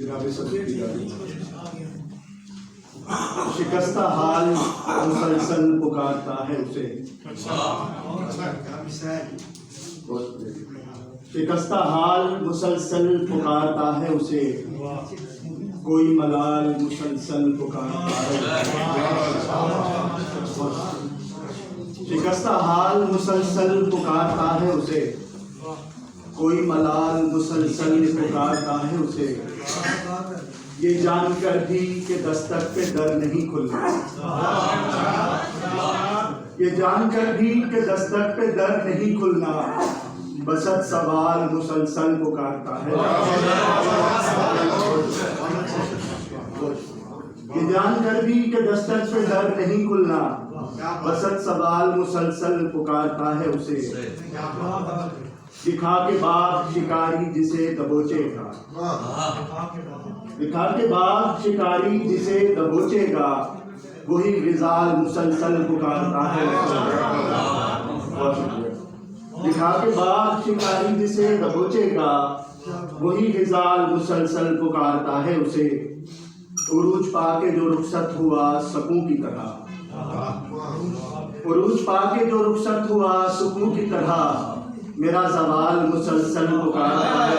जनाब सदर शिकस्ता हाल मुसलसल पुकारता है उसे। शिकस्ता हाल मुसलसल पुकारता है उसे, कोई मलाल मुसलसल पुकारता है। शिकस्ता हाल मुसलसल पुकारता है उसे, कोई मलाल मुसलसल पुकारता है उसे। ये जानकर भी कि दस्तक पे दर नहीं खुलना, ये जानकर भी कि दस्तक पे दर नहीं खुलना, बसत सवाल मुसलसल पुकारता है। ये जानकर भी कि दस्तक पे दर नहीं खुलना, बसत सवाल मुसलसल पुकारता है उसे। दिखा के बाग शिकारी जिसे दबोचेगा, दिखा के बाग शिकारी जिसे दबोचेगा, वही विजाल मुसलसल पुकारता है। दिखा के बाग शिकारी जिसे दबोचेगा, वही विजाल मुसलसल पुकारता है उसे। उरूज पाके जो रुखसत हुआ सकूं की तरह, उरूज पाके जो रुखसत हुआ सकूं की तरह, मेरा सवाल मुसलसल पुकारता है।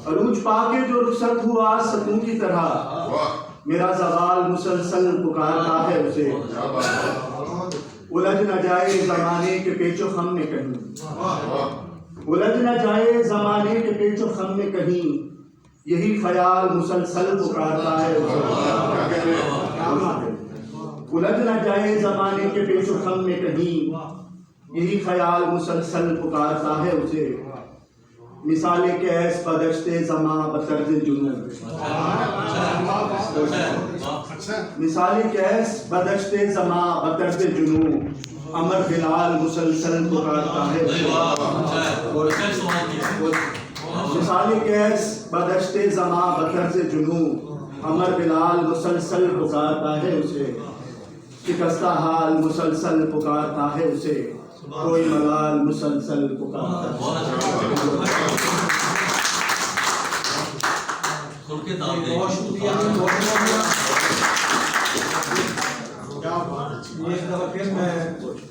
अरूज पाके जो रुखसत हुआ सकूं की तरह, मेरा सवाल मुसलसल पुकारता है उसे। उलझ न जाए जमाने के पेचो खम में कहीं, उलझ न जाए जमाने के पेचो खम में कहीं, यही ख्याल मुसलसल पुकारता है उसे। उलझ न जाए जमाने के पेचो खम में कहीं, यही ख्याल मुसलसल पुकारता है उसे। मिसाले कैस बदश्ते ज़मा बतर्ज जुनून, मिसाले कैस बदश्ते ज़मा बतर्ज जुनून, अमर बिलाल मुसलसल पुकारता है। मिसाले कैस बदश्ते ज़मा बतर्ज जुनून, अमर बिलाल मुसलसल पुकारता है उसे। शिकस्ता हाल मुसलसल पुकारता है उसे, कोई मलाल मुसलसल पुकारता है। बहुत शुक्रिया।